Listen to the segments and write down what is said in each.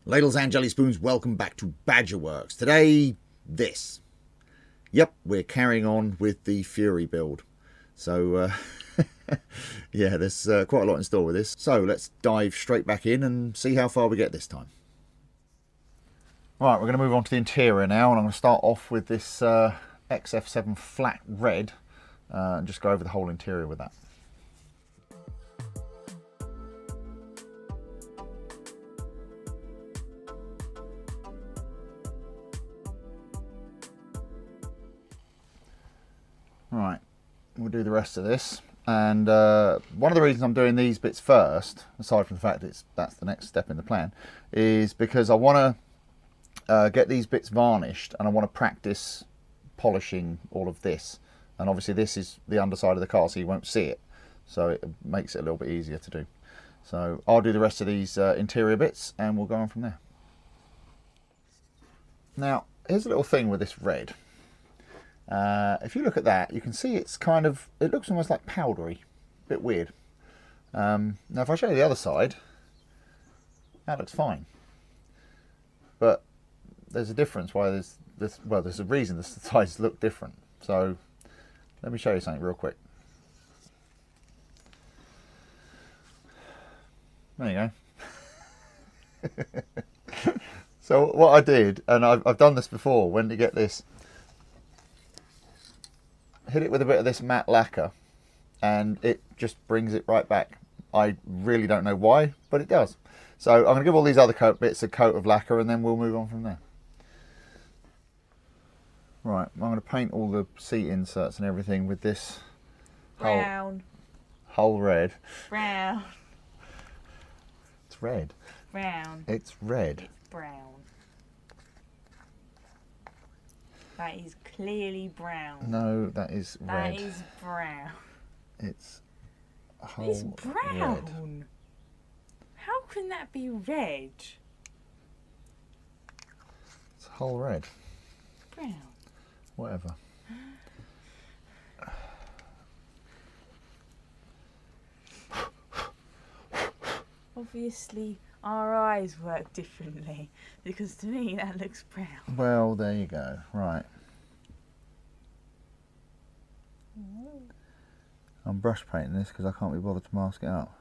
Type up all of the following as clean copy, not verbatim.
Ladles and jelly spoons, welcome back to Badgerworks. Today, this. Yep, we're carrying on with the Fury build. So, yeah, there's quite a lot in store with this. So, let's dive straight back in and see how far we get this time. Right, we're going to move on to the interior now, and I'm going to start off with this XF7 flat red and just go over the whole interior with that. Right, we'll do the rest of this, and one of the reasons I'm doing these bits first, aside from the fact that's the next step in the plan, is because I want to get these bits varnished, and I want to practice polishing all of this. And obviously this is the underside of the car, so you won't see it, so it makes it a little bit easier to do. So I'll do the rest of these interior bits, and we'll go on from there. Now, here's a little thing with this red. If you look at that, you can see it's kind of, it looks almost like powdery, a bit weird. Now if I show you the other side, that looks fine. But there's a difference why there's this, well, there's a reason the sides look different. So let me show you something real quick. There you go. So what I did, and I've done this before, when you get this, hit it with a bit of this matte lacquer and it just brings it right back. I really don't know why, but it does. So I'm going to give all these other bits a coat of lacquer, and then we'll move on from there. Right, I'm going to paint all the seat inserts and everything with this Brown. Hull red. Brown. It's red. Brown. It's red. It's brown. That is clearly brown. No, that is red. That is brown. It's Hull It's brown. red. How can that be red? It's Hull red. Brown. Whatever. Obviously, our eyes work differently, because to me that looks brown. Well, there you go. Right. I'm brush painting this because I can't be bothered to mask it up.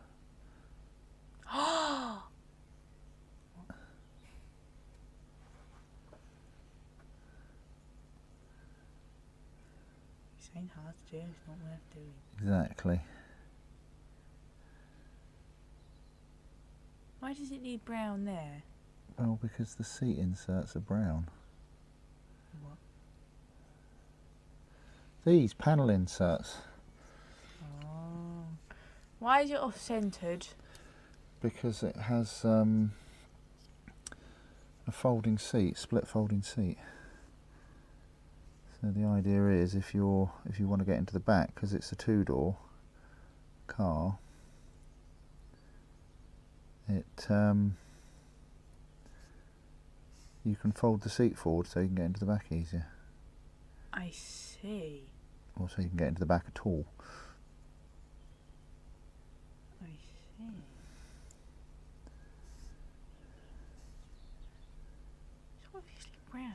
This ain't hard to do, it's not worth doing. Exactly. Why does it need brown there? Well, because the seat inserts are brown. What? These panel inserts. Oh. Why is it off-centred? Because it has a folding seat, split folding seat. So the idea is, if you want to get into the back, because it's a two-door car, you can fold the seat forward so you can get into the back easier. I see. Or so you can get into the back at all. I see. It's obviously brown.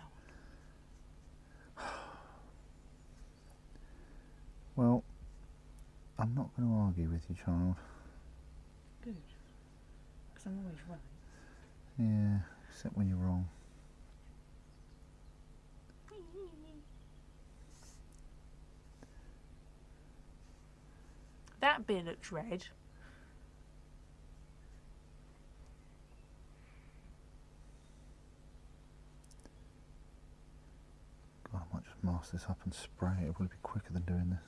Well, I'm not going to argue with you, child. Good. Because I'm always right. Yeah, except when you're wrong. That bit looks red. God, I might just mask this up and spray it. It would be quicker than doing this.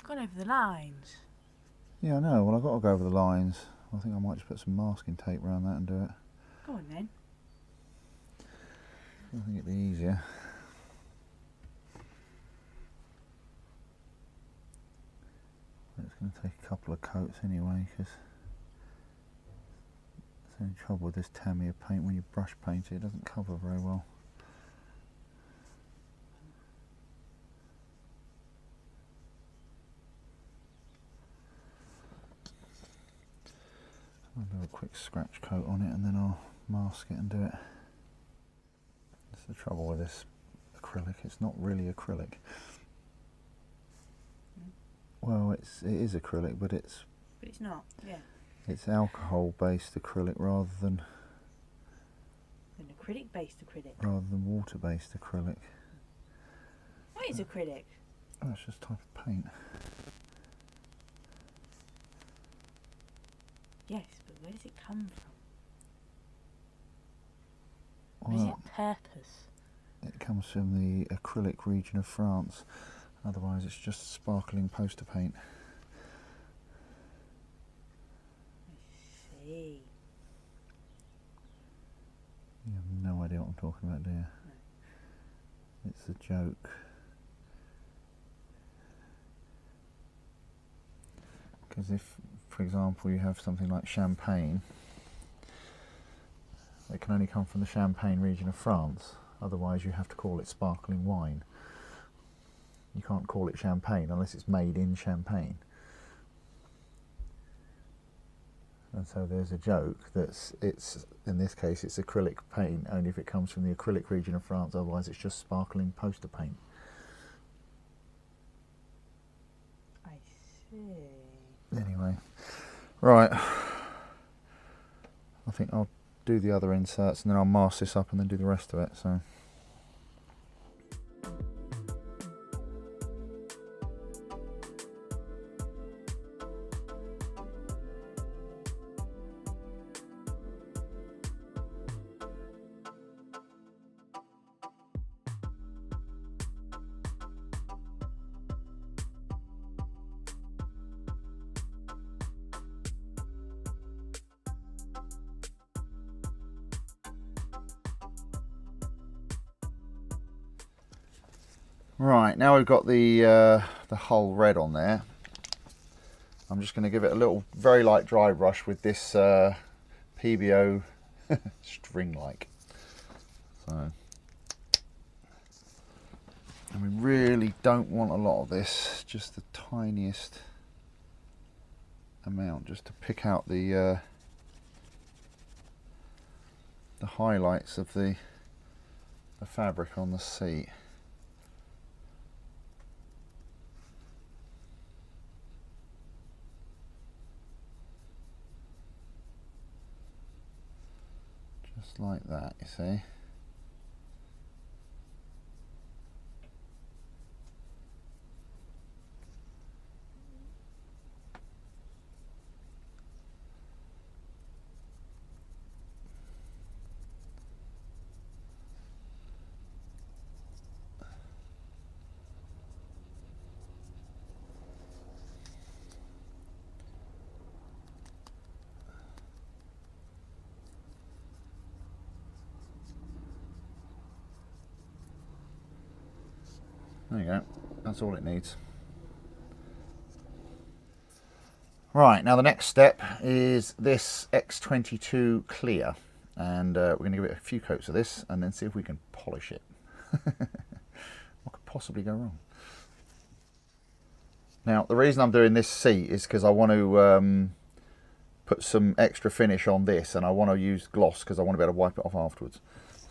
Gone over the lines. Yeah, I know. Well, I've got to go over the lines. I think I might just put some masking tape around that and do it. Go on then. I think it'd be easier. It's going to take a couple of coats anyway, because the only trouble with this Tamiya paint, when you brush paint it, it doesn't cover very well. I'll do a quick scratch coat on it and then I'll mask it and do it. That's the trouble with this acrylic, it's not really acrylic. Well, it is acrylic, but it's not, yeah. It's alcohol-based acrylic rather than An acrylic-based acrylic. rather than water-based acrylic. What is acrylic? Oh, that's just a type of paint. Yes, but where does it come from? What is Well, its purpose? it comes from the acrylic region of France. Otherwise, it's just sparkling poster paint. I see. You have no idea what I'm talking about, do you? No. It's a joke. Because if, for example, you have something like champagne, it can only come from the Champagne region of France. Otherwise, you have to call it sparkling wine. You can't call it champagne unless it's made in Champagne. And so there's a joke that it's, in this case, it's acrylic paint only if it comes from the acrylic region of France. Otherwise, it's just sparkling poster paint. I see. Anyway, right. I think I'll do the other inserts and then I'll mask this up and then do the rest of it. So. Right, now we've got the hull red on there. I'm just going to give it a little very light dry brush with this PBO string like. So, and we really don't want a lot of this, just the tiniest amount, just to pick out the highlights of the fabric on the seat. Just like that, you see. There you go, that's all it needs. Right, now the next step is this X22 clear, and we're going to give it a few coats of this and then see if we can polish it. What could possibly go wrong? Now the reason I'm doing this seat is because I want to put some extra finish on this, and I want to use gloss because I want to be able to wipe it off afterwards.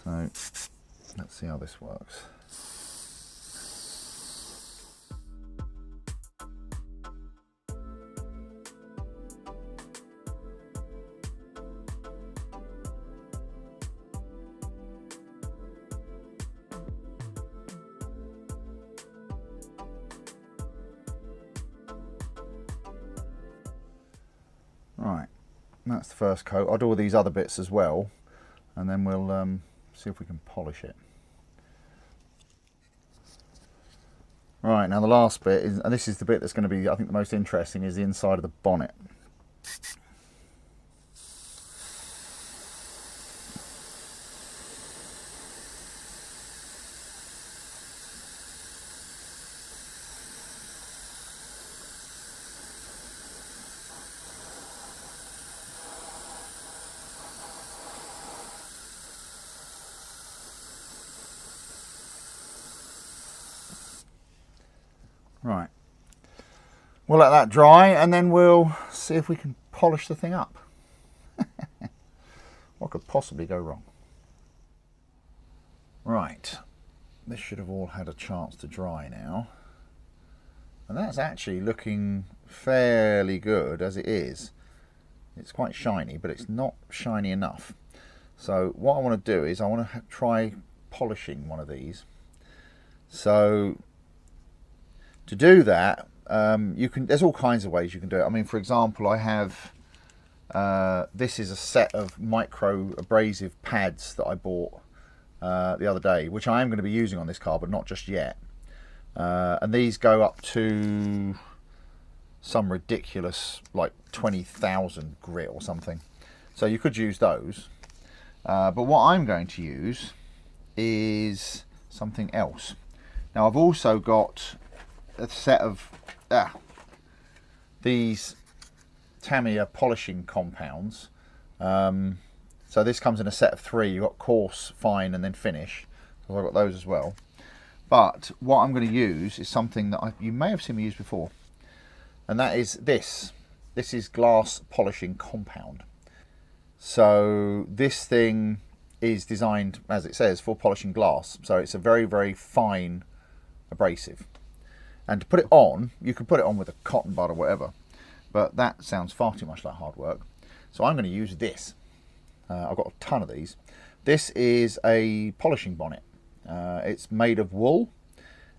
So let's see how this works. Right, that's the first coat. I'll do all these other bits as well, and then we'll see if we can polish it. Right, now the last bit is, and this is the bit that's going to be, I think, the most interesting, is the inside of the bonnet. Right. We'll let that dry and then we'll see if we can polish the thing up. What could possibly go wrong? Right. This should have all had a chance to dry now. And that's actually looking fairly good as it is. It's quite shiny, but it's not shiny enough. So what I want to do is I want to try polishing one of these. So to do that, there's all kinds of ways you can do it. I mean, for example, I have this is a set of micro abrasive pads that I bought the other day, which I am going to be using on this car, but not just yet. And these go up to some ridiculous, like 20,000 grit or something. So you could use those. But what I'm going to use is something else. Now I've also got a set of these Tamiya polishing compounds. So this comes in a set of 3. You've got coarse, fine, and then finish. So I've got those as well. But what I'm going to use is something that you may have seen me use before. And that is this. This is glass polishing compound. So this thing is designed, as it says, for polishing glass. So it's a very, very fine abrasive. And to put it on, you could put it on with a cotton bud or whatever. But that sounds far too much like hard work. So I'm going to use this. I've got a ton of these. This is a polishing bonnet. It's made of wool,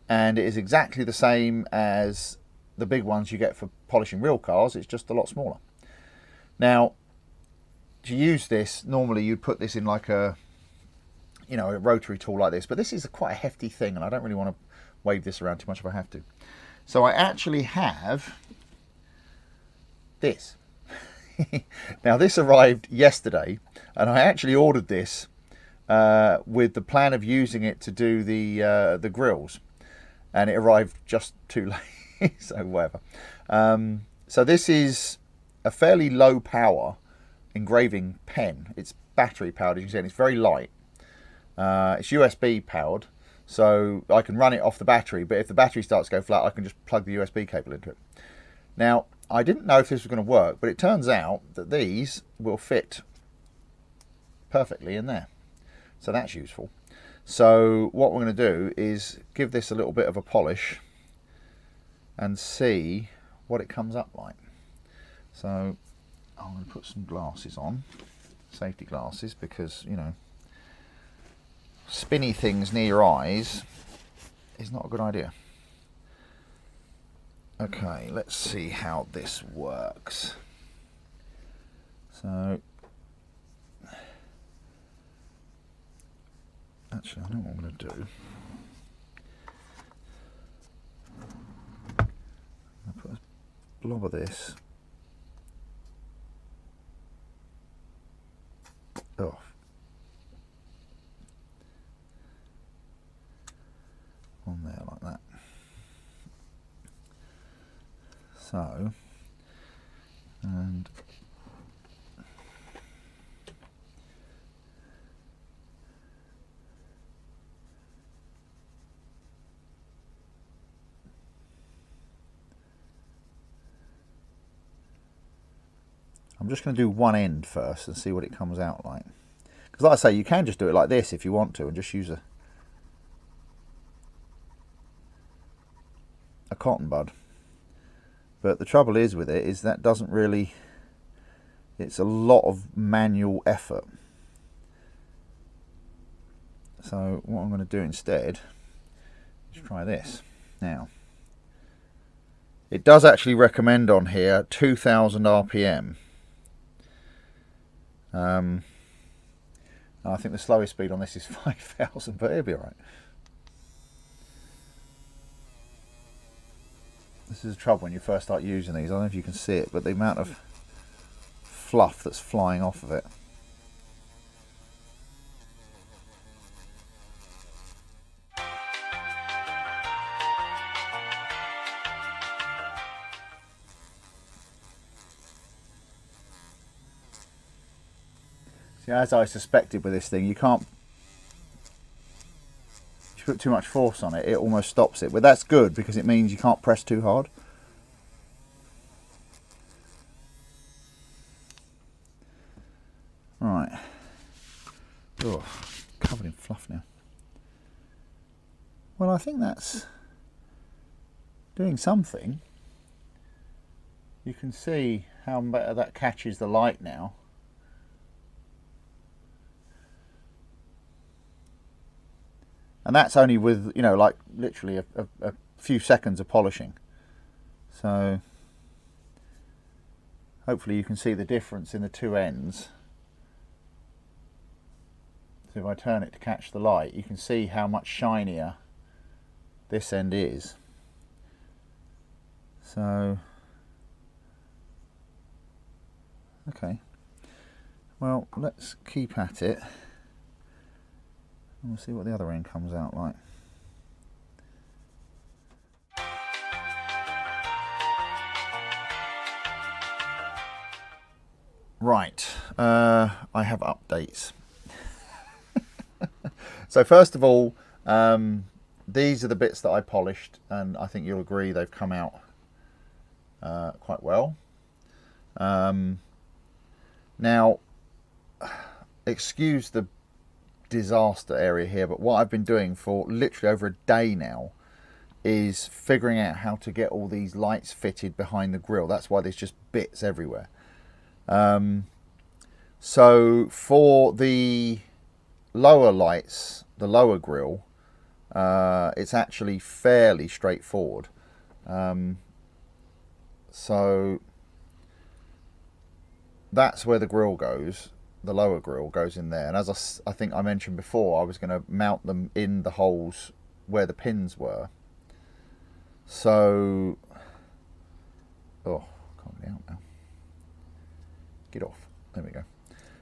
and it is exactly the same as the big ones you get for polishing real cars. It's just a lot smaller. Now, to use this, normally you'd put this in like a rotary tool like this, but this is quite a hefty thing, and I don't really want to wave this around too much if I have to. So I actually have this. Now this arrived yesterday, and I actually ordered this with the plan of using it to do the grills, and it arrived just too late. So whatever. So this is a fairly low power engraving pen. It's battery powered, as you can see, and it's very light. It's USB powered, so I can run it off the battery, but if the battery starts to go flat, I can just plug the USB cable into it. Now, I didn't know if this was going to work, but it turns out that these will fit perfectly in there. So that's useful. So what we're going to do is give this a little bit of a polish and see what it comes up like. So I'm going to put some glasses on, safety glasses, because, you know, spinny things near your eyes is not a good idea. Okay, let's see how this works. So, actually, I know what I'm going to do. I'll put a blob of this on there like that. So, and I'm just going to do one end first and see what it comes out like. Because like I say, you can just do it like this if you want to, and just use a cotton bud. But the trouble is with it is that doesn't really, it's a lot of manual effort. So what I'm going to do instead is try this. Now, it does actually recommend on here 2000 RPM. I think the slowest speed on this is 5000, but it'll be alright. This is the trouble when you first start using these. I don't know if you can see it, but the amount of fluff that's flying off of it. See, as I suspected with this thing, you can't you put too much force on it, it almost stops it. But that's good because it means you can't press too hard. Right. Oh, covered in fluff now. Well, I think that's doing something. You can see how better that catches the light now. And that's only with, you know, like literally a few seconds of polishing. So hopefully you can see the difference in the two ends. So if I turn it to catch the light, you can see how much shinier this end is. So, okay. Well, let's keep at it. And we'll see what the other end comes out like. Right, I have updates. So first of all, these are the bits that I polished, and I think you'll agree they've come out quite well. Now, excuse the disaster area here, but what I've been doing for literally over a day now is figuring out how to get all these lights fitted behind the grille. That's why there's just bits everywhere. So for the lower lights, the lower grille, it's actually fairly straightforward. So that's where the grille goes. The lower grille goes in there, and as I think I mentioned before, I was going to mount them in the holes where the pins were. So, oh, can't get out now. Get off. There we go.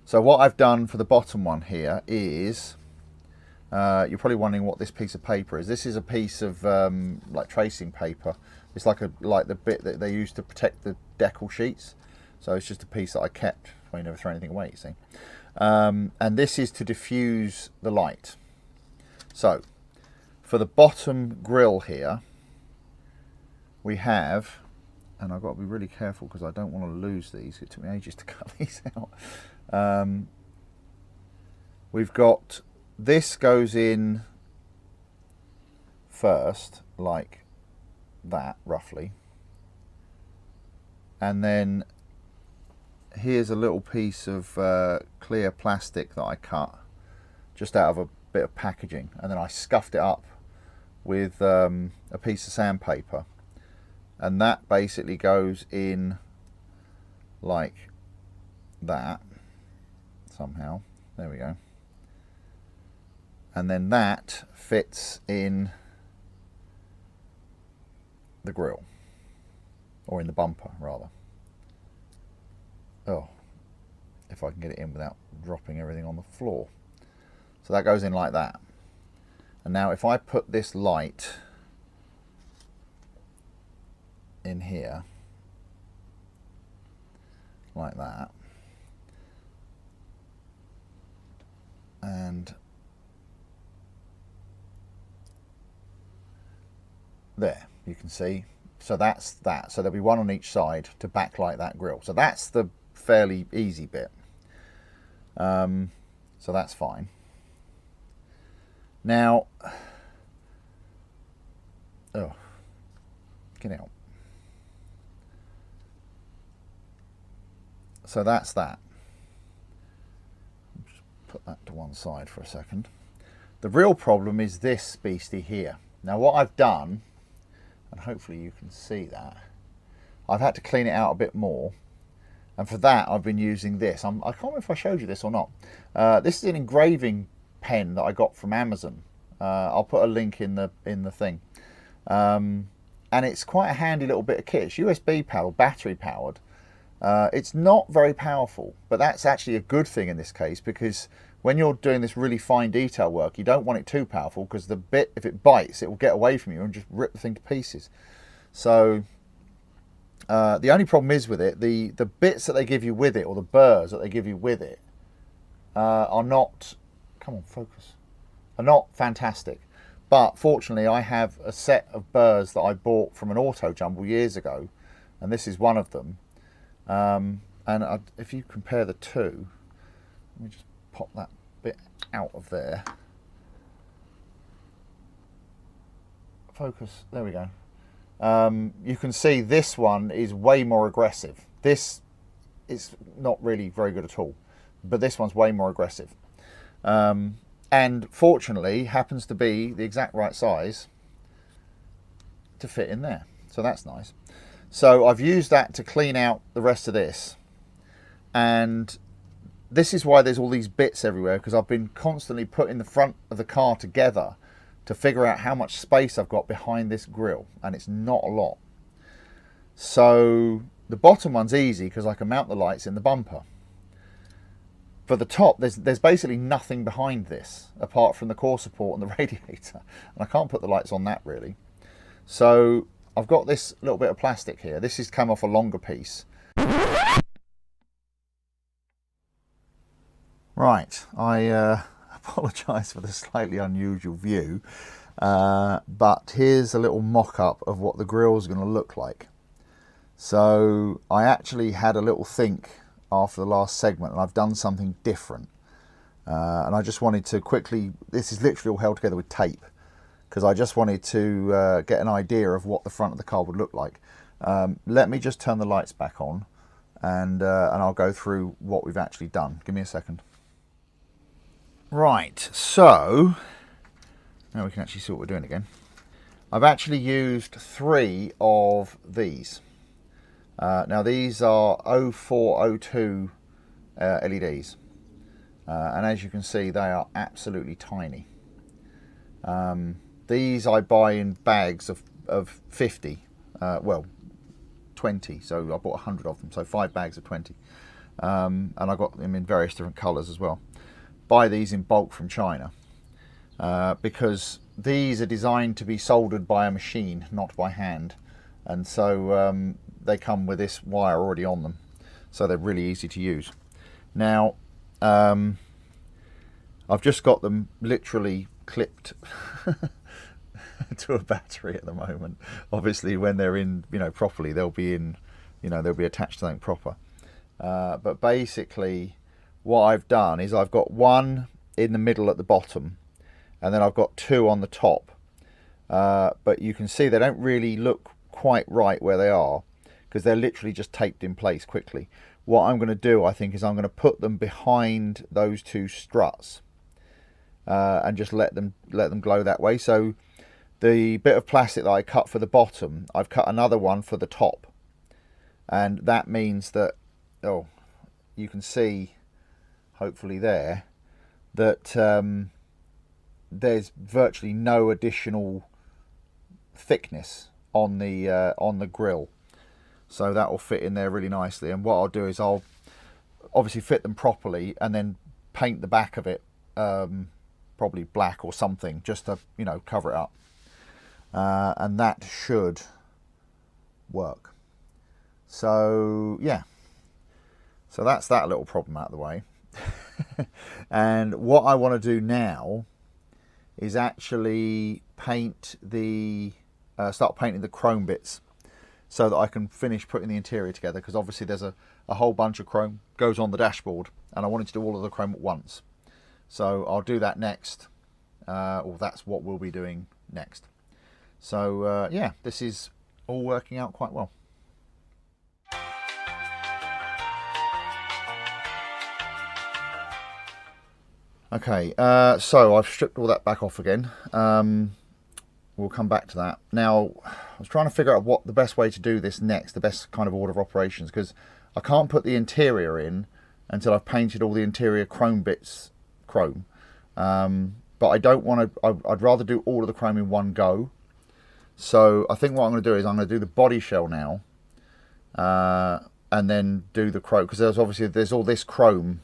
So what I've done for the bottom one here is, you're probably wondering what this piece of paper is. This is a piece of like tracing paper. It's like the bit that they use to protect the decal sheets. So it's just a piece that I kept. So you never throw anything away, you see. And this is to diffuse the light. So for the bottom grille here, we have, and I've got to be really careful because I don't want to lose these. It took me ages to cut these out. We've got, this goes in first, like that, roughly. And then here's a little piece of clear plastic that I cut just out of a bit of packaging, and then I scuffed it up with a piece of sandpaper, and that basically goes in like that somehow. There we go. And then that fits in the grille, or in the bumper rather. Oh, if I can get it in without dropping everything on the floor. So that goes in like that. And now if I put this light in here like that, and there, you can see. So that's that. So there'll be one on each side to backlight that grille. So that's the fairly easy bit. So that's fine. Now, oh, get out. So that's that. Just put that to one side for a second. The real problem is this beastie here. Now what I've done, and hopefully you can see that, I've had to clean it out a bit more, and for that I've been using this. I can't remember if I showed you this or not. This is an engraving pen that I got from Amazon. I'll put a link in the thing, and it's quite a handy little bit of kit. It's USB powered, battery powered. It's not very powerful, but that's actually a good thing in this case, because when you're doing this really fine detail work, you don't want it too powerful, because the bit, if it bites, it will get away from you and just rip the thing to pieces. So the only problem is with it, the bits that they give you with it, or the burrs that they give you with it, are not, come on, focus, are not fantastic. But fortunately, I have a set of burrs that I bought from an auto jumble years ago, and this is one of them. If you compare the two, let me just pop that bit out of there. Focus, there we go. You can see this one is way more aggressive. This is not really very good at all, but this one's way more aggressive. And fortunately happens to be the exact right size to fit in there. So that's nice. So I've used that to clean out the rest of this. And this is why there's all these bits everywhere, because I've been constantly putting the front of the car together to figure out how much space I've got behind this grille, and it's not a lot. So the bottom one's easy because I can mount the lights in the bumper. For the top, there's basically nothing behind this apart from the core support and the radiator, and I can't put the lights on that really. So I've got this little bit of plastic here. This has come off a longer piece. Right, I apologise for the slightly unusual view, but here's a little mock-up of what the grille's going to look like. So I actually had a little think after the last segment, and I've done something different. And I just wanted to quickly, this is literally all held together with tape, because I just wanted to get an idea of what the front of the car would look like. Let me just turn the lights back on, and I'll go through what we've actually done. Give me a second. Right, so now we can actually see what we're doing again. I've actually used 3 of these. Now these are 0402 LEDs, and as you can see, they are absolutely tiny. These I buy in bags of 50, well 20, so I bought 100 of them, so 5 bags of 20, and I got them in various different colours as well. Buy these in bulk from China, because these are designed to be soldered by a machine, not by hand, and so they come with this wire already on them, so they're really easy to use. Now I've just got them literally clipped to a battery at the moment. Obviously when they're in, properly, they'll be in, they'll be attached to something proper, but basically what I've done is I've got one in the middle at the bottom, and then I've got 2 on the top, but you can see they don't really look quite right where they are, because they're literally just taped in place quickly. What I'm going to do, I think, is I'm going to put them behind those 2 struts, and just let them glow that way. So the bit of plastic that I cut for the bottom, I've cut another one for the top, and that means that, oh, you can see hopefully there that there's virtually no additional thickness on the grill, so that will fit in there really nicely. And what I'll do is I'll obviously fit them properly and then paint the back of it probably black or something, just to cover it up, and that should work. So yeah, so that's that little problem out of the way. And what I want to do now is actually paint the start painting the chrome bits, so that I can finish putting the interior together, because obviously there's a whole bunch of chrome goes on the dashboard, and I wanted to do all of the chrome at once. So I'll do that next, or that's what we'll be doing next. So yeah, this is all working out quite well. Okay, so I've stripped all that back off again. We'll come back to that. Now, I was trying to figure out what the best way to do this next, the best kind of order of operations, because I can't put the interior in until I've painted all the interior chrome bits chrome. But I don't want to, I'd rather do all of the chrome in one go. So I think what I'm going to do is I'm going to do the body shell now, and then do the chrome, because there's all this chrome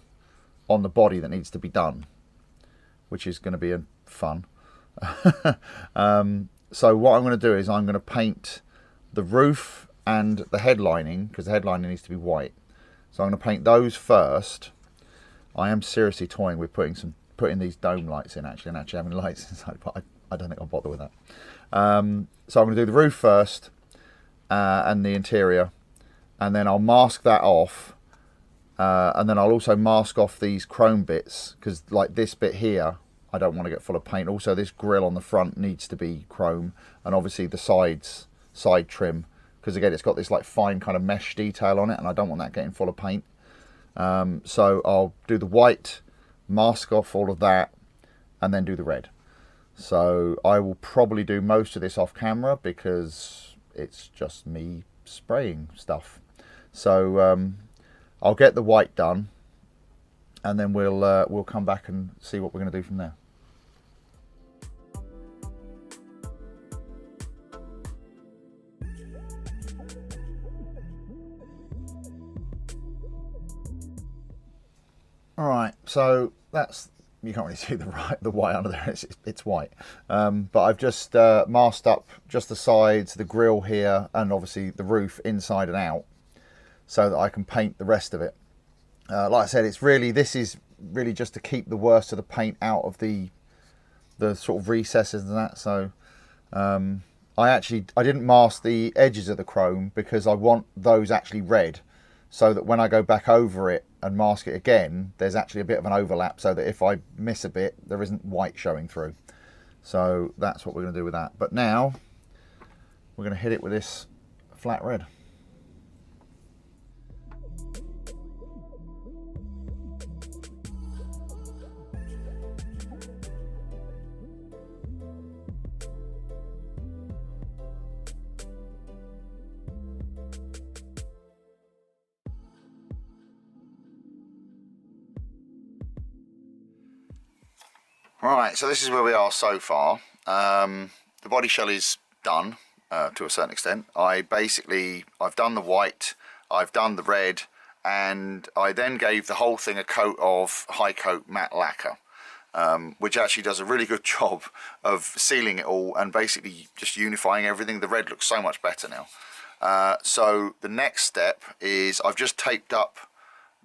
on the body that needs to be done, which is going to be fun. So what I'm going to do is I'm going to paint the roof and the headlining, because the headlining needs to be white. So I'm going to paint those first. I am seriously toying with putting these dome lights in, and actually having lights inside, but I don't think I'll bother with that. So I'm going to do the roof first and the interior, and then I'll mask that off, and then I'll also mask off these chrome bits, because like this bit here I don't want to get full of paint. Also this grille on the front needs to be chrome, and obviously the side trim, because again it's got this like fine kind of mesh detail on it, and I don't want that getting full of paint. So I'll do the white, mask off all of that, and then do the red. So I will probably do most of this off camera because it's just me spraying stuff. So I'll get the white done, and then we'll come back and see what we're going to do from there. All right, so that's, you can't really see the white under there, it's white. But I've just masked up just the sides, the grille here, and obviously the roof inside and out, so that I can paint the rest of it. Like I said, this is really just to keep the worst of the paint out of the sort of recesses and that. So I didn't mask the edges of the chrome because I want those actually red, so that when I go back over it and mask it again, there's actually a bit of an overlap, so that if I miss a bit, there isn't white showing through. So that's what we're going to do with that. But now we're going to hit it with this flat red. Right, so this is where we are so far. The body shell is done to a certain extent. I've done the white, I've done the red, and I then gave the whole thing a coat of high coat matte lacquer, which actually does a really good job of sealing it all and basically just unifying everything. The red looks so much better now. So the next step is I've just taped up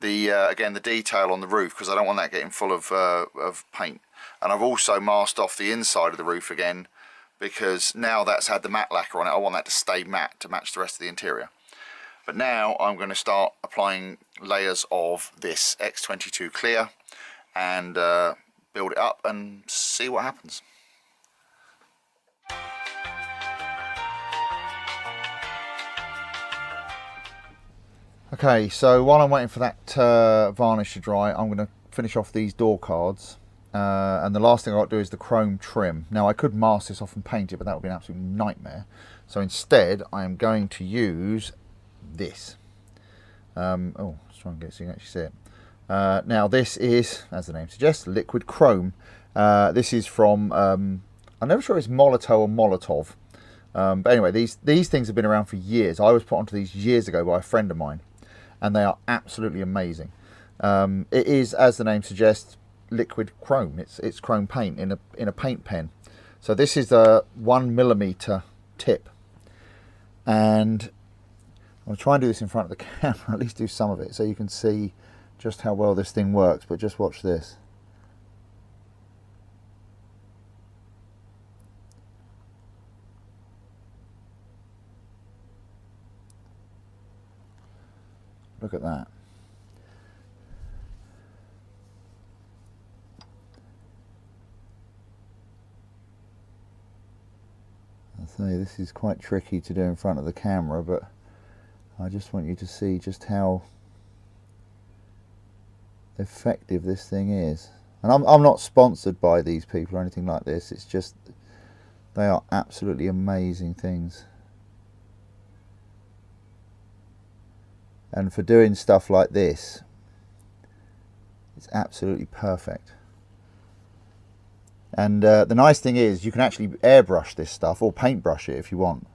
again the detail on the roof, because I don't want that getting full of paint. And I've also masked off the inside of the roof again, because now that's had the matte lacquer on it, I want that to stay matte to match the rest of the interior. But now I'm going to start applying layers of this X22 clear and build it up and see what happens. Okay, so while I'm waiting for that varnish to dry, I'm going to finish off these door cards. And the last thing I've got to do is the chrome trim. Now I could mask this off and paint it, but that would be an absolute nightmare. So instead I am going to use this. Oh, let's try and get so you can actually see it. Now this is, as the name suggests, liquid chrome. This is from, I'm never sure it's Molotov or Molotov. But anyway, these things have been around for years. I was put onto these years ago by a friend of mine, and they are absolutely amazing. It is, as the name suggests, liquid chrome. It's chrome paint in a paint pen. So this is a 1mm tip, and I'll try and do this in front of the camera, at least do some of it, so you can see just how well this thing works. But just watch this. Look at that. Say this is quite tricky to do in front of the camera, but I just want you to see just how effective this thing is. And I'm not sponsored by these people or anything like this, it's just they are absolutely amazing things. And for doing stuff like this, it's absolutely perfect. And the nice thing is you can actually airbrush this stuff or paintbrush it if you want.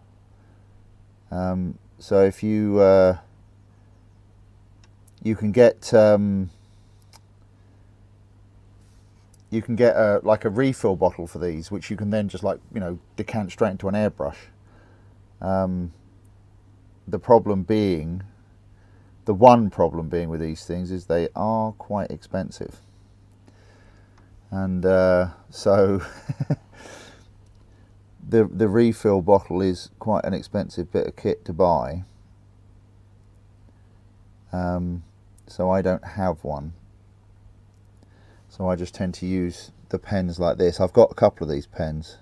So if you can get like a refill bottle for these, which you can then just decant straight into an airbrush. The one problem being with these things is they are quite expensive. And so the refill bottle is quite an expensive bit of kit to buy, so I don't have one. So I just tend to use the pens like this. I've got a couple of these pens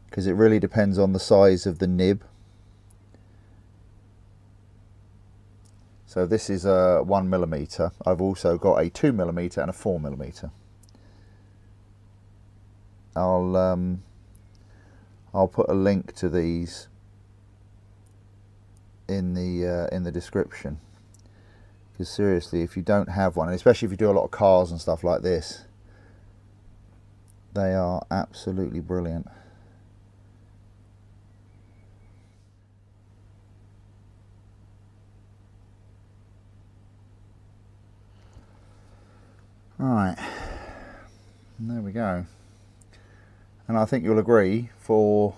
because it really depends on the size of the nib. So this is a 1mm. I've also got a 2mm and a 4mm. I'll put a link to these in the description, because seriously, if you don't have one, and especially if you do a lot of cars and stuff like this, they are absolutely brilliant. Right, and there we go. And I think you'll agree, for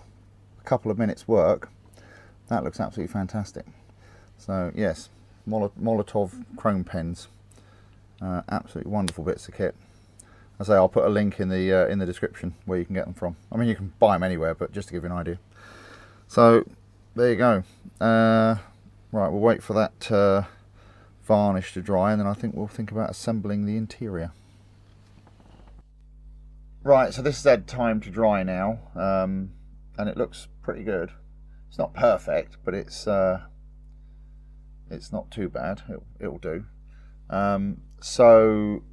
a couple of minutes work, that looks absolutely fantastic. So yes, Molotov chrome pens, absolutely wonderful bits of kit. As I say, I'll put a link in the description where you can get them from. I mean, you can buy them anywhere, but just to give you an idea. So there you go. Right, we'll wait for that varnish to dry, and then I think we'll think about assembling the interior. Right, so this has had time to dry now, and it looks pretty good. It's not perfect, but it's not too bad. It'll do. So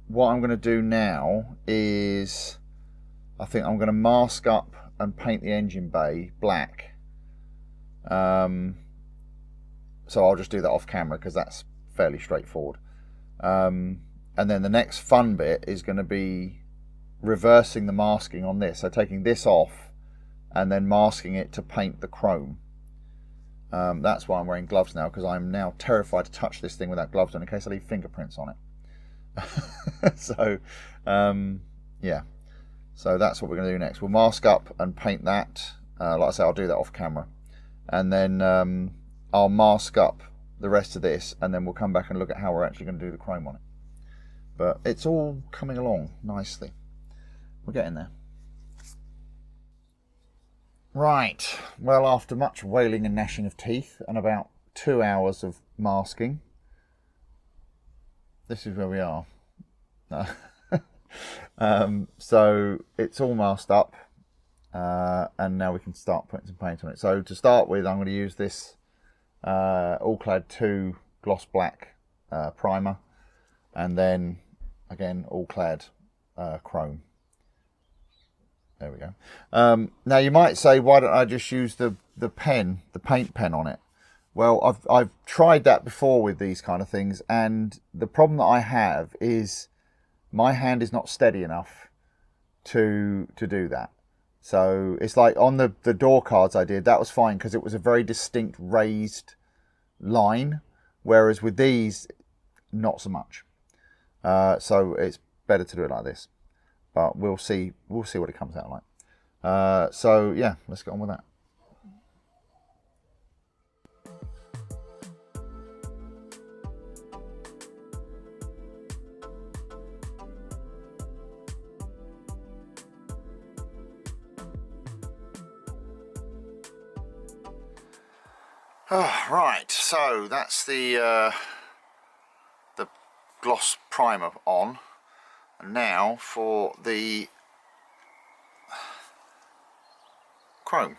what I'm going to do now is, I think I'm going to mask up and paint the engine bay black. So I'll just do that off camera because that's fairly straightforward. And then the next fun bit is going to be reversing the masking on this. So taking this off and then masking it to paint the chrome. That's why I'm wearing gloves now, because I'm now terrified to touch this thing without gloves on in case I leave fingerprints on it. So yeah, so that's what we're going to do next. We'll mask up and paint that. Like I say, I'll do that off camera, and then I'll mask up the rest of this, and then we'll come back and look at how we're actually going to do the chrome on it. But it's all coming along nicely. We're getting there. Right, well, after much wailing and gnashing of teeth and about 2 hours of masking, this is where we are. So it's all masked up, and now we can start putting some paint on it. So to start with, I'm going to use this All-Clad 2 gloss black primer, and then again All-Clad chrome. There we go. Now you might say, why don't I just use the paint pen on it? Well, I've tried that before with these kind of things, and the problem that I have is my hand is not steady enough to do that. So it's like on the door cards I did, that was fine because it was a very distinct raised line, whereas with these, not so much. So it's better to do it like this. But we'll see what it comes out like. So yeah, let's get on with that. Right, so that's the gloss primer on. And now for the chrome.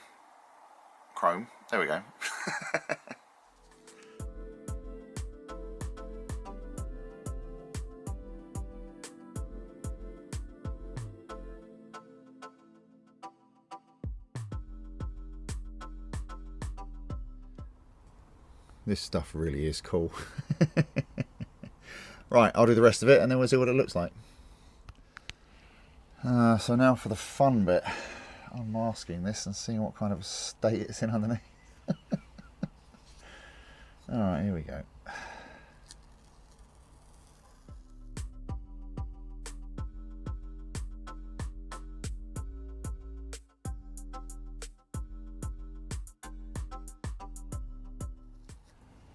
There we go. This stuff really is cool. Right, I'll do the rest of it and then we'll see what it looks like. So now for the fun bit, unmasking this and seeing what kind of state it's in underneath. Alright, here we go.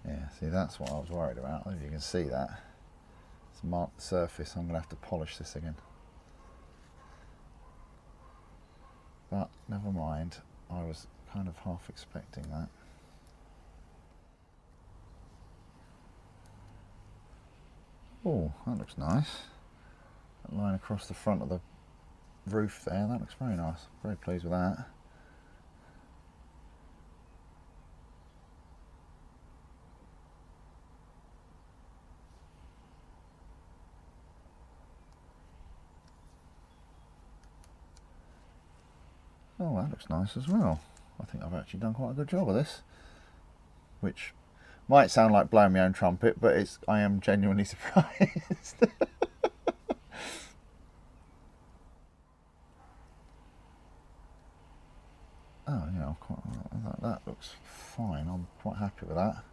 Yeah, see, that's what I was worried about. I don't know if you can see that. It's a marked surface. I'm going to have to polish this again. but never mind. I was kind of half expecting that. Oh, that looks nice. That line across the front of the roof there, that looks very nice. Very pleased with that. Oh, that looks nice as well. I think I've actually done quite a good job of this, which might sound like blowing my own trumpet, but I am genuinely surprised. Oh yeah, that looks fine. I'm quite happy with that.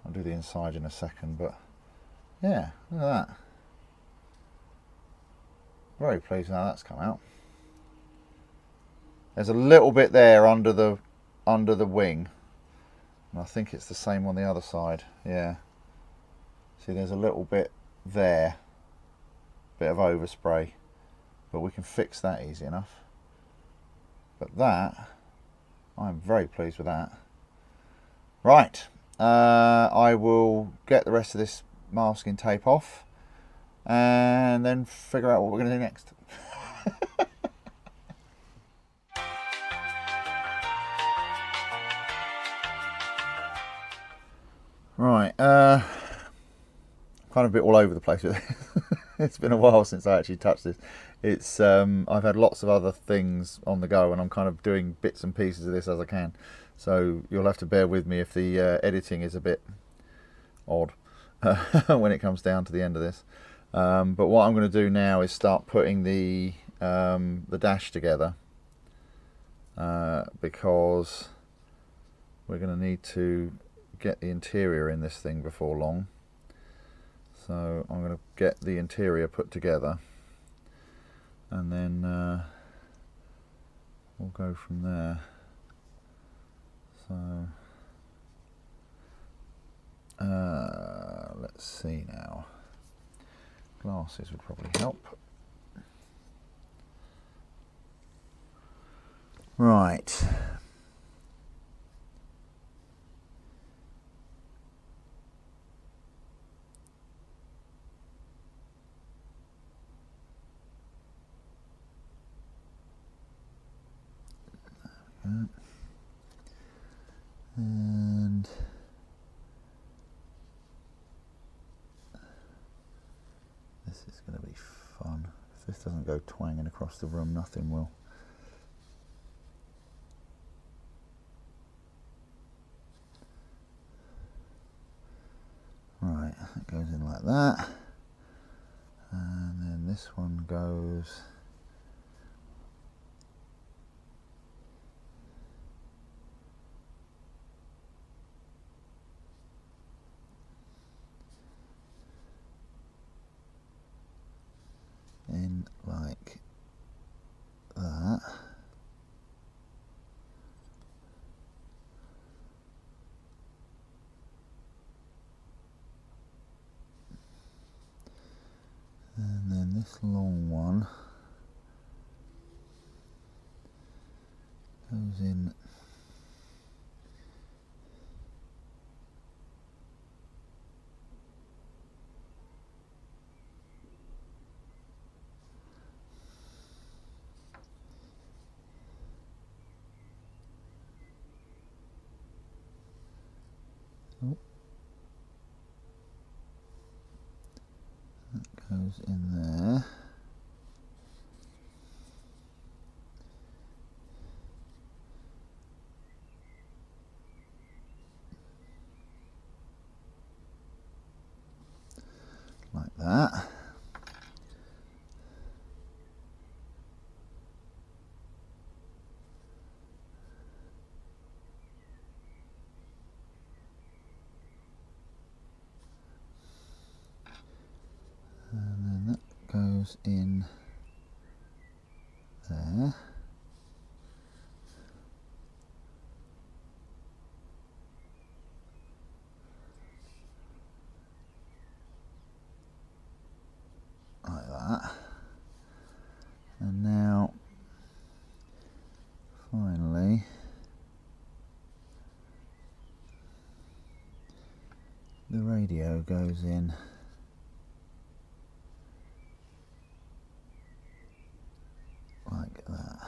I'll do the inside in a second, but yeah, look at that. Very pleased with how that's come out. There's a little bit there under the wing, and I think it's the same on the other side. Yeah. See, there's a little bit there, bit of overspray, but we can fix that easy enough. But that, I'm very pleased with that. Right, I will get the rest of this masking tape off and then figure out what we're going to do next. Right, kind of a bit all over the place with it. It's been a while since I actually touched this. It's I've had lots of other things on the go, and I'm kind of doing bits and pieces of this as I can. So you'll have to bear with me if the editing is a bit odd when it comes down to the end of this. But what I'm going to do now is start putting the dash together, because we're going to need to get the interior in this thing before long. So I'm going to get the interior put together, and then we'll go from there. So let's see now. Glasses would probably help. Right. And this is going to be fun. If this doesn't go twanging across the room, nothing will. Right, that goes in like that, and then this one goes in like that. And then this long one goes in goes in there. Like that. And then that goes in there. Like that. And now the radio goes in. Like that.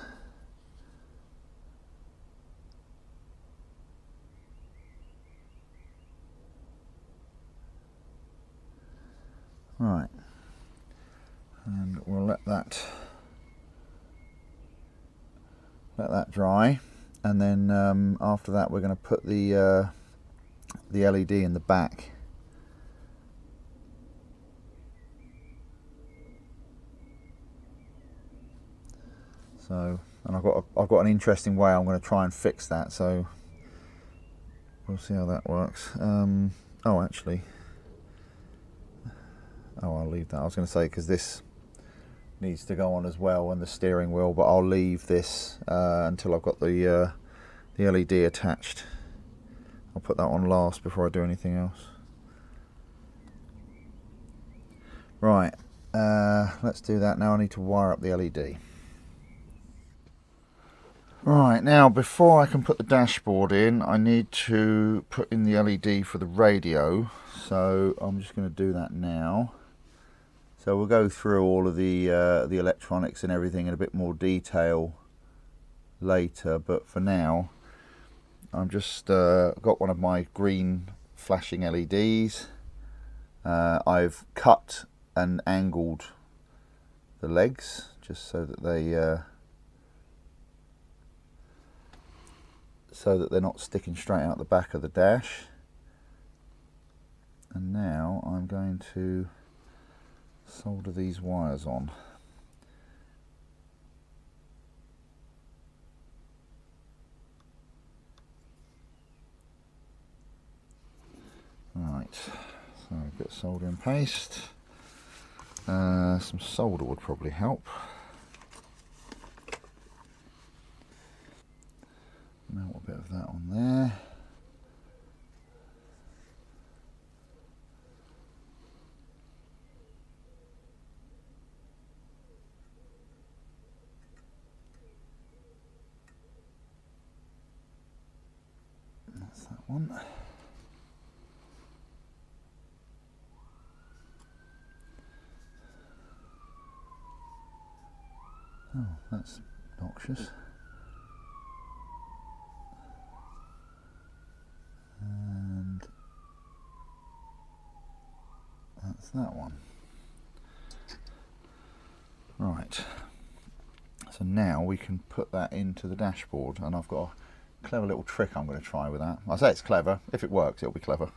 Right, and we'll let that dry, and then after that we're going to put the LED in the back. So, and I've got an interesting way I'm going to try and fix that. So we'll see how that works. Oh, actually. Oh, I'll leave that. I was going to say, because this needs to go on as well, and the steering wheel, but I'll leave this until I've got the LED attached. I'll put that on last before I do anything else. Right, let's do that now. I need to wire up the LED. Right, now before I can put the dashboard in, I need to put in the LED for the radio. So I'm just going to do that now. So we'll go through all of the electronics and everything in a bit more detail later, but for now I'm just got one of my green flashing LEDs. I've cut and angled the legs just so that they're not sticking straight out the back of the dash. And now I'm going to solder these wires on. Right, so a bit of soldering paste. Some solder would probably help. Melt a bit of that on there. That's that one. Oh, that's noxious. And that's that one. Right. So now we can put that into the dashboard, and I've got a clever little trick I'm going to try with that. I say it's clever. If it works, it'll be clever.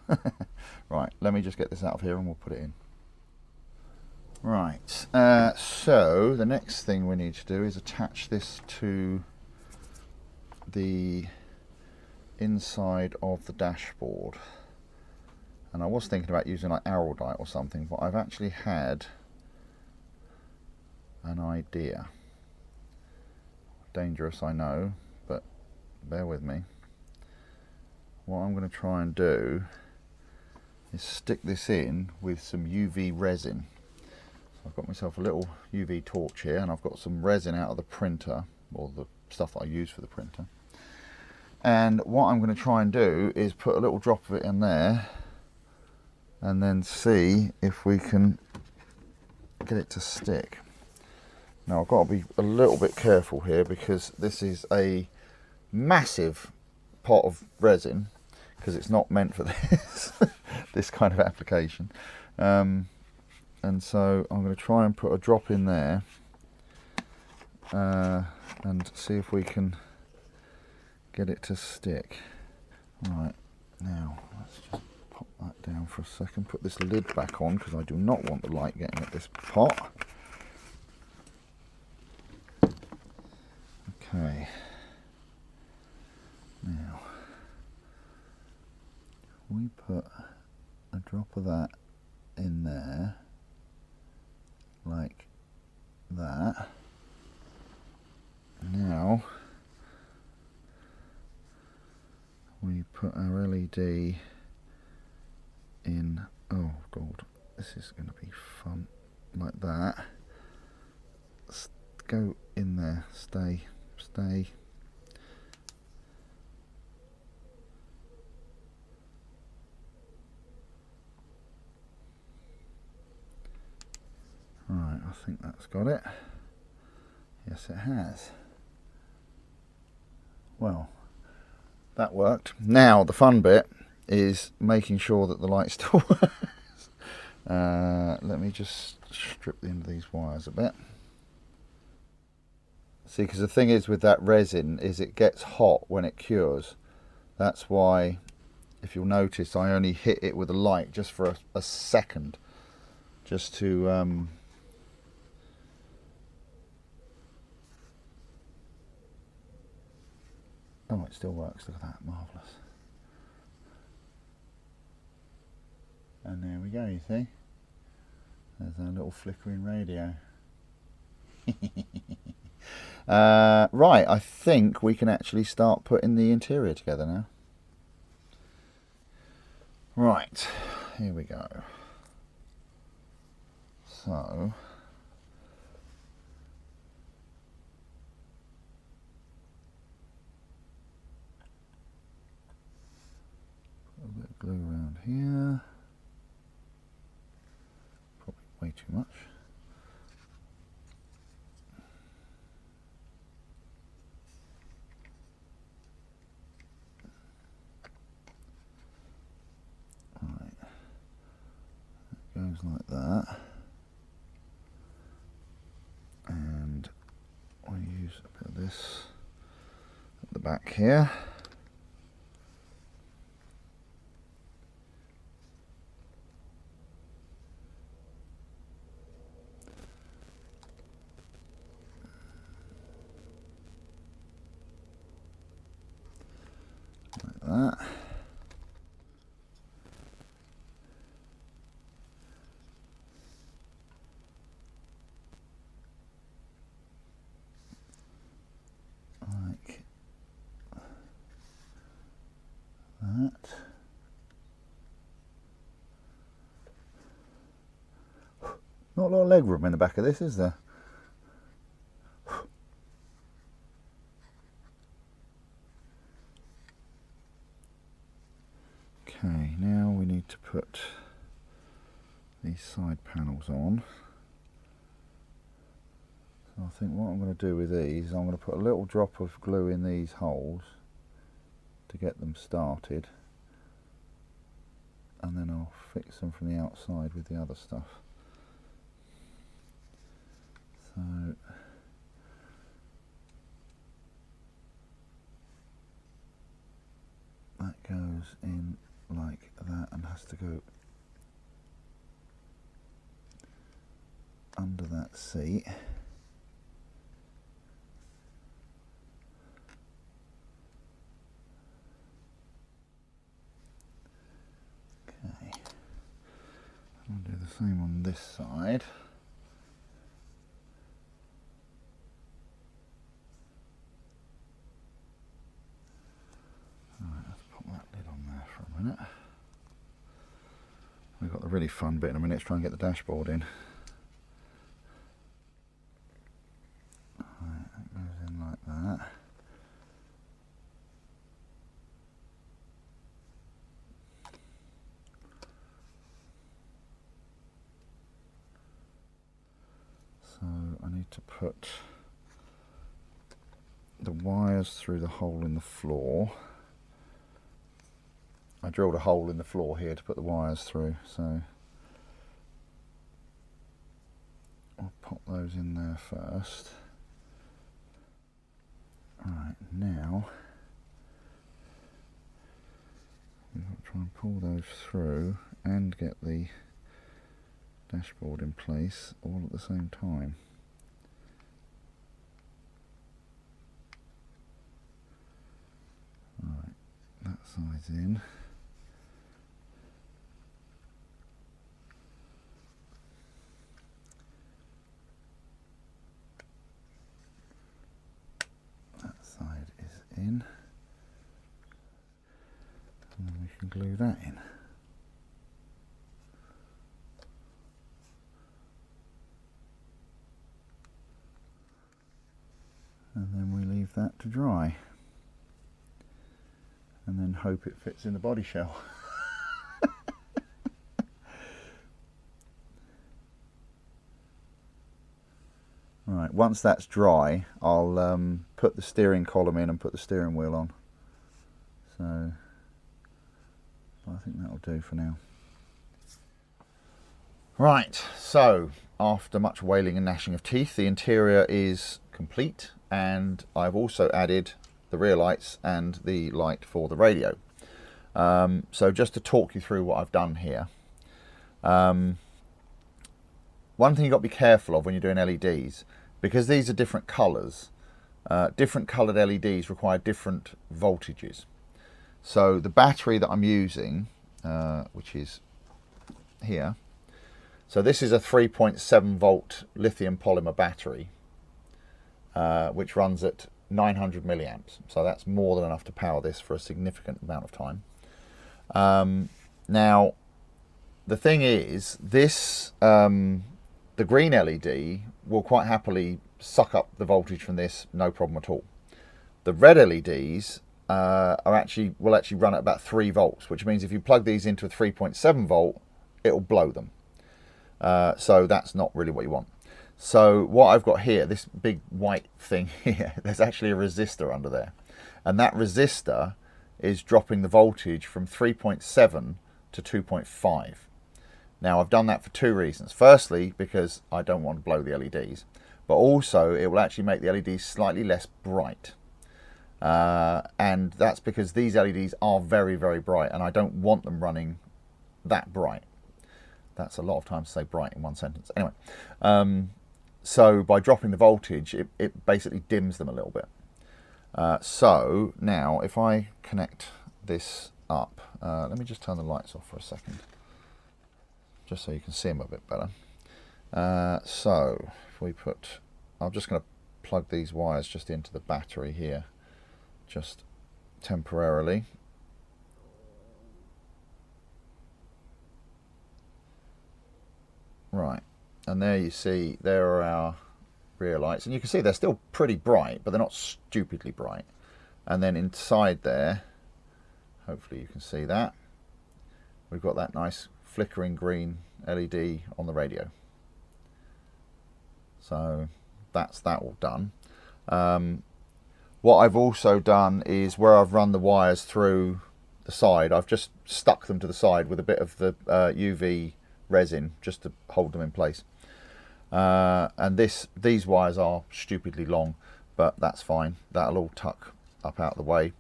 Right, let me just get this out of here and we'll put it in. Right, so the next thing we need to do is attach this to the inside of the dashboard. And I was thinking about using like araldite or something, but I've actually had an idea. Dangerous, I know, but bear with me. What I'm going to try and do is stick this in with some UV resin. I've got myself a little UV torch here, and I've got some resin out of the printer, or the stuff that I use for the printer. And what I'm going to try and do is put a little drop of it in there, and then see if we can get it to stick. Now I've got to be a little bit careful here, because this is a massive pot of resin, because it's not meant for this this kind of application. And so I'm going to try and put a drop in there and see if we can get it to stick. Right, now let's just pop that down for a second, put this lid back on, because I do not want the light getting at this pot. Okay, now we put a drop of that in there like that. Now we put our LED in. Oh god, this is going to be fun. Like that. Go in there, stay. think that's got it. Yes, it has. Well, that worked. Now the fun bit is making sure that the light still works. Let me just strip the end of these wires a bit. See, because the thing is with that resin is it gets hot when it cures. That's why, if you'll notice, I only hit it with a light just for a second, just to oh, it still works. Look at that, marvellous. And there we go, you see. There's our little flickering radio. Right, I think we can actually start putting the interior together now. Right, here we go. So, put a bit of glue around here. Probably way too much. Goes like that, and I use a bit of this at the back here. Like that. Like that. Not a lot of leg room in the back of this, is there? Okay, now we need to put these side panels on. So I think what I'm going to do with these is I'm going to put a little drop of glue in these holes to get them started, and then I'll fix them from the outside with the other stuff. So that goes in like that and has to go under that seat. Okay, I'll do the same on this side. Alright, let's put that lid on there for a minute. We've got the really fun bit in a minute to try and get the dashboard in. Alright, that goes in like that. So I need to put the wires through the hole in the floor. I drilled a hole in the floor here to put the wires through, so I'll pop those in there first. Right, now we've got to try and pull those through and get the dashboard in place all at the same time. Right, that side's in. That side is in. And then we can glue that in. And then we leave that to dry. And then hope it fits in the body shell. once that's dry, I'll put the steering column in and put the steering wheel on. So I think that'll do for now. Right, so after much wailing and gnashing of teeth, the interior is complete, and I've also added the rear lights and the light for the radio. So just to talk you through what I've done here. One thing you've got to be careful of when you're doing LEDs, because these are different colours, different coloured LEDs require different voltages. So the battery that I'm using, which is here, so this is a 3.7 volt lithium polymer battery, which runs at 900 milliamps. So that's more than enough to power this for a significant amount of time. Now, the thing is, this the green LED will quite happily suck up the voltage from this, no problem at all. The red LEDs will actually run at about 3 volts, which means if you plug these into a 3.7 volt, it'll blow them. So that's not really what you want. So what I've got here, this big white thing here, there's actually a resistor under there. And that resistor is dropping the voltage from 3.7 to 2.5. Now I've done that for 2 reasons. Firstly, because I don't want to blow the LEDs, but also it will actually make the LEDs slightly less bright. And that's because these LEDs are very, very bright, and I don't want them running that bright. That's a lot of times to say bright in one sentence. Anyway, so by dropping the voltage, it basically dims them a little bit. So now if I connect this up, let me just turn the lights off for a second, just so you can see them a bit better. So if we put, I'm just going to plug these wires just into the battery here, just temporarily. Right, and there you see, there are our rear lights, and you can see they're still pretty bright, but they're not stupidly bright. And then inside there, hopefully you can see that, we've got that nice flickering green LED on the radio. So that's that all done. What I've also done is where I've run the wires through the side, I've just stuck them to the side with a bit of the UV resin just to hold them in place. And these wires are stupidly long, but that's fine. That'll all tuck up out of the way.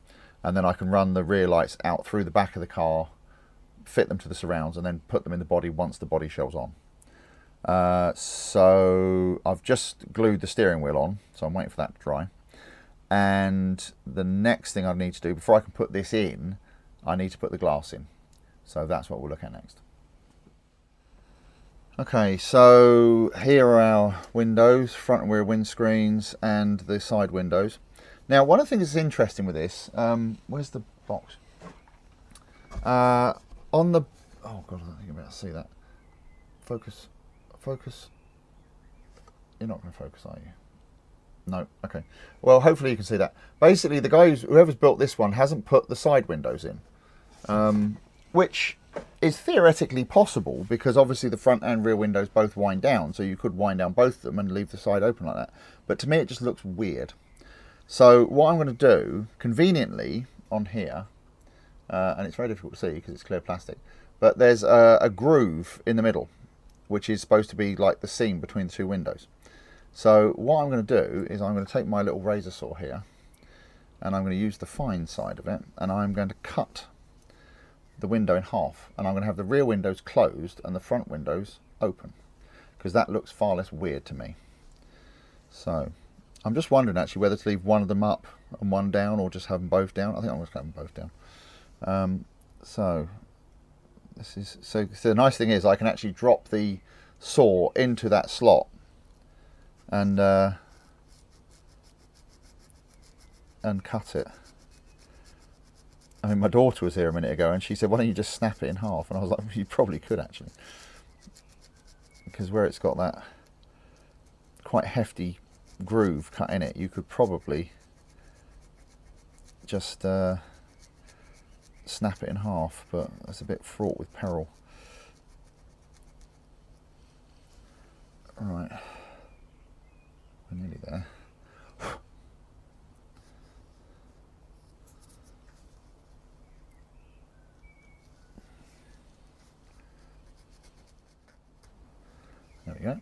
And then I can run the rear lights out through the back of the car, fit them to the surrounds, and then put them in the body once the body shell's on. So I've just glued the steering wheel on, so I'm waiting for that to dry. And the next thing I need to do, before I can put this in, I need to put the glass in. So that's what we'll look at next. Okay, so here are our windows, front and rear windscreens, and the side windows. Now, one of the things that's interesting with this, where's the box? On the, oh God, I don't think you're about to see that. Focus. You're not going to focus, are you? No, okay. Well, hopefully you can see that. Basically, the guy whoever's built this one hasn't put the side windows in, which is theoretically possible because obviously the front and rear windows both wind down, so you could wind down both of them and leave the side open like that. But to me, it just looks weird. So what I'm going to do, conveniently on here, and it's very difficult to see because it's clear plastic, but there's a groove in the middle, which is supposed to be like the seam between the 2 windows. So what I'm going to do is I'm going to take my little razor saw here, and I'm going to use the fine side of it, and I'm going to cut the window in half, and I'm going to have the rear windows closed and the front windows open, because that looks far less weird to me. So I'm just wondering actually whether to leave one of them up and one down, or just have them both down. I think I'm going to have them both down. So this is so the nice thing is I can actually drop the saw into that slot and cut it. I mean, my daughter was here a minute ago and she said, why don't you just snap it in half? And I was like, well, you probably could actually, because where it's got that quite hefty groove cut in it, you could probably just snap it in half, but that's a bit fraught with peril. Right. We're nearly there. There we go.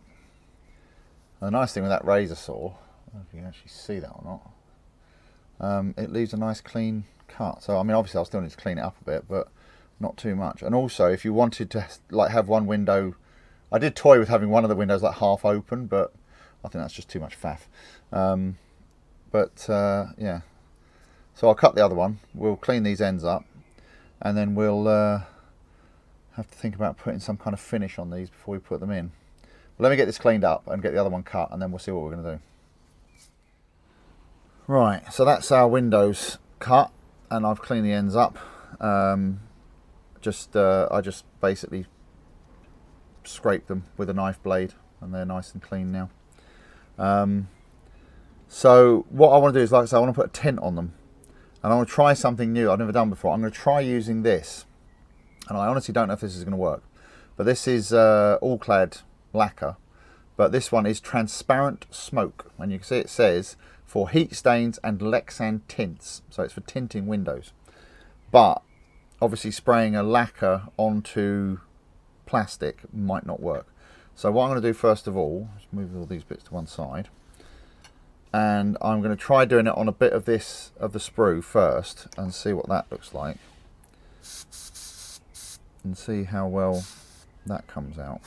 The nice thing with that razor saw, I don't know if you can actually see that or not, it leaves a nice clean cut. So I mean, obviously I'll still need to clean it up a bit, but not too much. And also, if you wanted to like have one window, I did toy with having one of the windows like half open, but I think that's just too much faff. Yeah, so I'll cut the other one, we'll clean these ends up, and then we'll have to think about putting some kind of finish on these before we put them in. But let me get this cleaned up and get the other one cut, and then we'll see what we're going to do. Right, so that's our windows cut, and I've cleaned the ends up. I just basically scrape them with a knife blade, and they're nice and clean now. So what I want to do is, like I say, I want to put a tint on them, and I want to try something new I've never done before. I'm going to try using this, and I honestly don't know if this is going to work, but this is all clad lacquer, but this one is transparent smoke, and you can see it says for heat stains and Lexan tints, so it's for tinting windows. But obviously spraying a lacquer onto plastic might not work. So what I'm going to do first of all is move all these bits to one side, and I'm going to try doing it on a bit of the sprue first and see what that looks like, and see how well that comes out.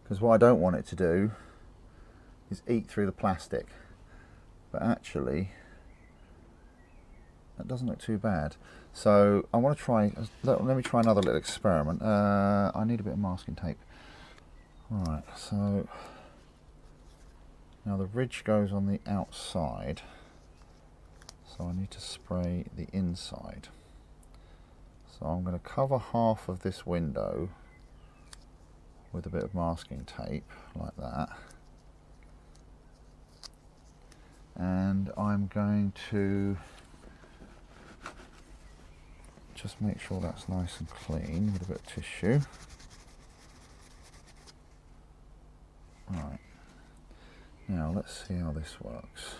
Because what I don't want it to do is eat through the plastic, but actually that doesn't look too bad. So I want to try, let me try another little experiment. I need a bit of masking tape. Right, so now the ridge goes on the outside, so I need to spray the inside. So I'm going to cover half of this window with a bit of masking tape like that, and I'm going to just make sure that's nice and clean with a bit of tissue. Right, now let's see how this works.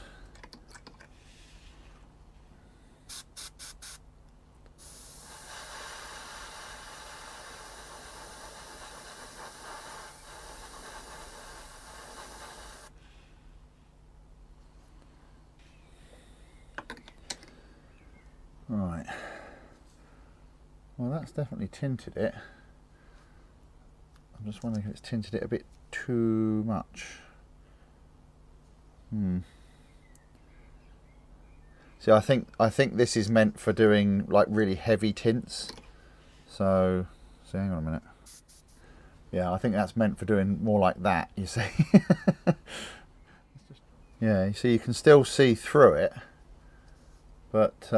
Right, well that's definitely tinted it. I'm just wondering if it's tinted it a bit too much. See, I think this is meant for doing like really heavy tints. So hang on a minute. Yeah, I think that's meant for doing more like that, you see. Yeah, you see, you can still see through it, but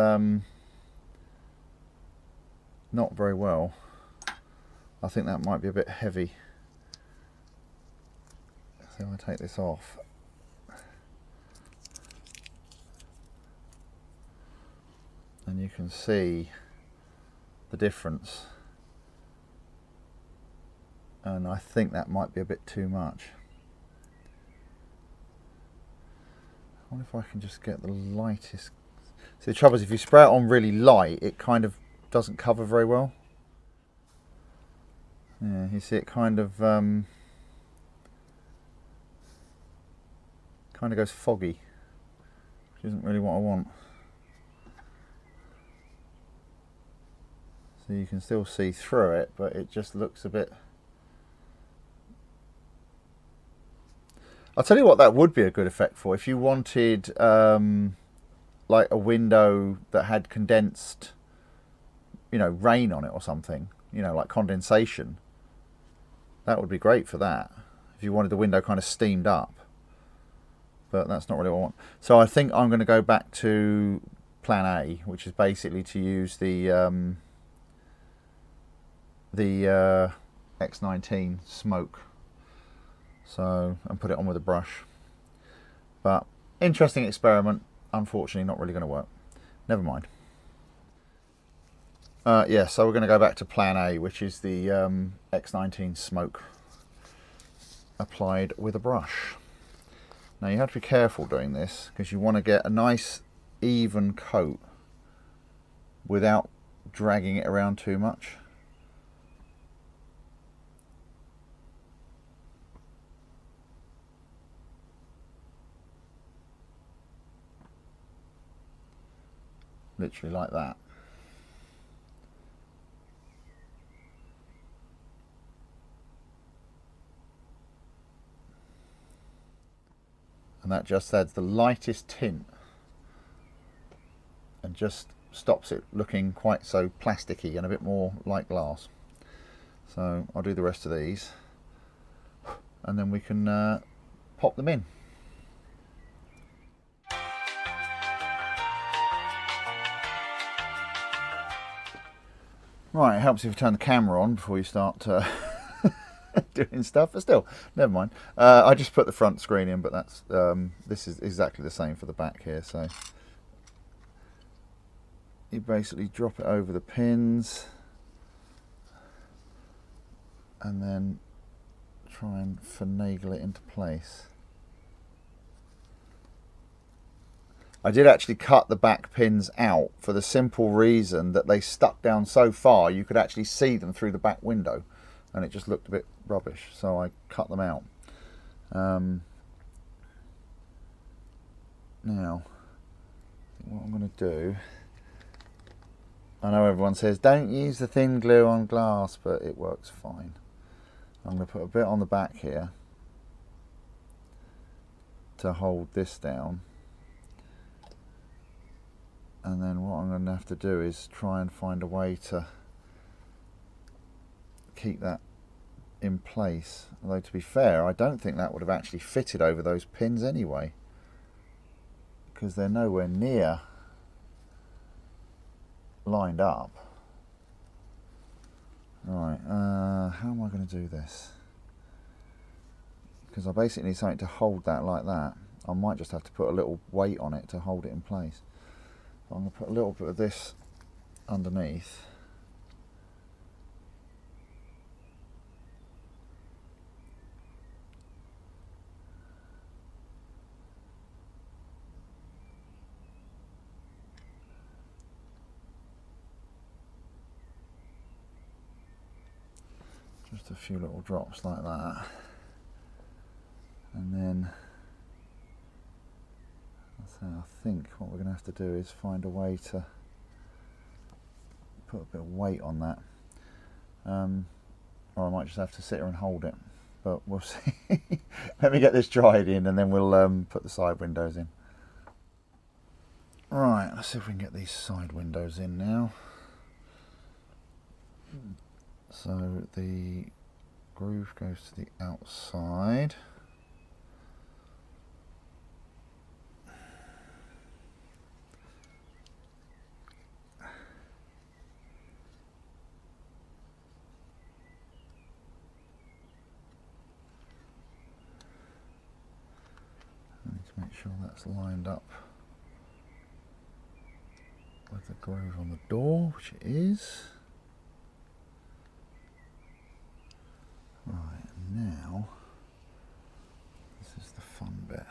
not very well. I think that might be a bit heavy. So I take this off. And you can see the difference. And I think that might be a bit too much. I wonder if I can just get the lightest. See, the trouble is if you spray it on really light, it kind of doesn't cover very well. Yeah, you see it kind of goes foggy, which isn't really what I want. So you can still see through it, but it just looks a bit. I'll tell you what that would be a good effect for. If you wanted like a window that had condensed, rain on it or something, like condensation, that would be great for that. If you wanted the window kind of steamed up, but that's not really what I want. So I think I'm going to go back to plan A, which is basically to use the X19 smoke. So, and put it on with a brush. But interesting experiment. unfortunately not really going to work. Never mind. Yeah, so we're going to go back to plan A, which is the X19 smoke applied with a brush. Now you have to be careful doing this because you want to get a nice even coat without dragging it around too much. Literally like that. And that just adds the lightest tint and just stops it looking quite so plasticky and a bit more like glass. So I'll do the rest of these and then we can pop them in. Right, it helps if you turn the camera on before you start doing stuff, but still, never mind. I just put the front screen in, but that's this is exactly the same for the back here. So you basically drop it over the pins and then try and finagle it into place. I did actually cut the back pins out for the simple reason that they stuck down so far you could actually see them through the back window and it just looked a bit rubbish, so I cut them out. Now, what I'm going to do, I know everyone says don't use the thin glue on glass, but it works fine. I'm going to put a bit on the back here to hold this down. And then what I'm going to have to do is try and find a way to keep that in place. Although to be fair, I don't think that would have actually fitted over those pins anyway, because they're nowhere near lined up. Right, how am I going to do this? Because I basically need something to hold that like that. I might just have to put a little weight on it to hold it in place. I'm going to put a little bit of this underneath. Just a few little drops like that. And then I think what we're going to have to do is find a way to put a bit of weight on that, or I might just have to sit here and hold it, but we'll see. Let me get this dried in and then we'll put the side windows in. Right, let's see if we can get these side windows in now. So the groove goes to the outside. Make sure that's lined up with the groove on the door, which it is. Right, and now this is the fun bit.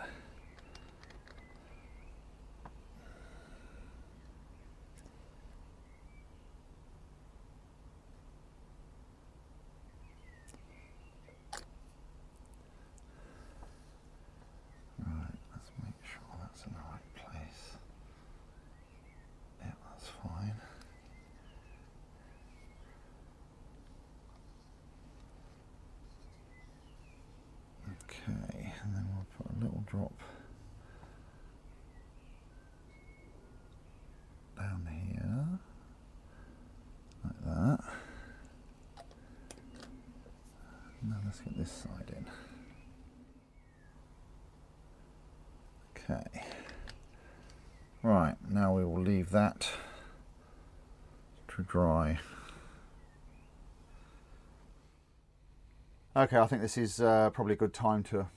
Okay, and then we'll put a little drop down here, like that. Now let's get this side in. Okay. Right, now we will leave that to dry. Okay, I think this is probably a good time to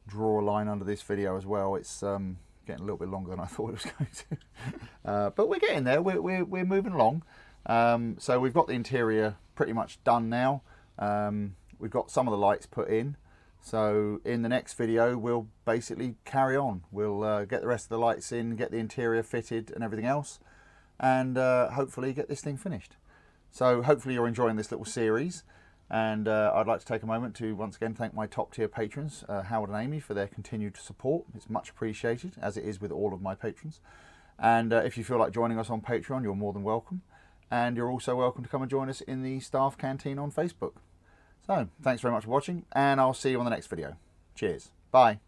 draw a line under this video as well. It's getting getting a little bit longer than I thought it was going to. But we're getting there. We're moving along. So we've got the interior pretty much done now. We've got some of the lights put in. So in the next video, we'll basically carry on. We'll get the rest of the lights in, get the interior fitted and everything else, and hopefully get this thing finished. So hopefully you're enjoying this little series, and I'd like to take a moment to once again thank my top tier patrons, Howard and Amy, for their continued support. It's much appreciated, as it is with all of my patrons. And if you feel like joining us on Patreon, you're more than welcome. And you're also welcome to come and join us in the staff canteen on Facebook. So, thanks very much for watching, and I'll see you on the next video. Cheers. Bye.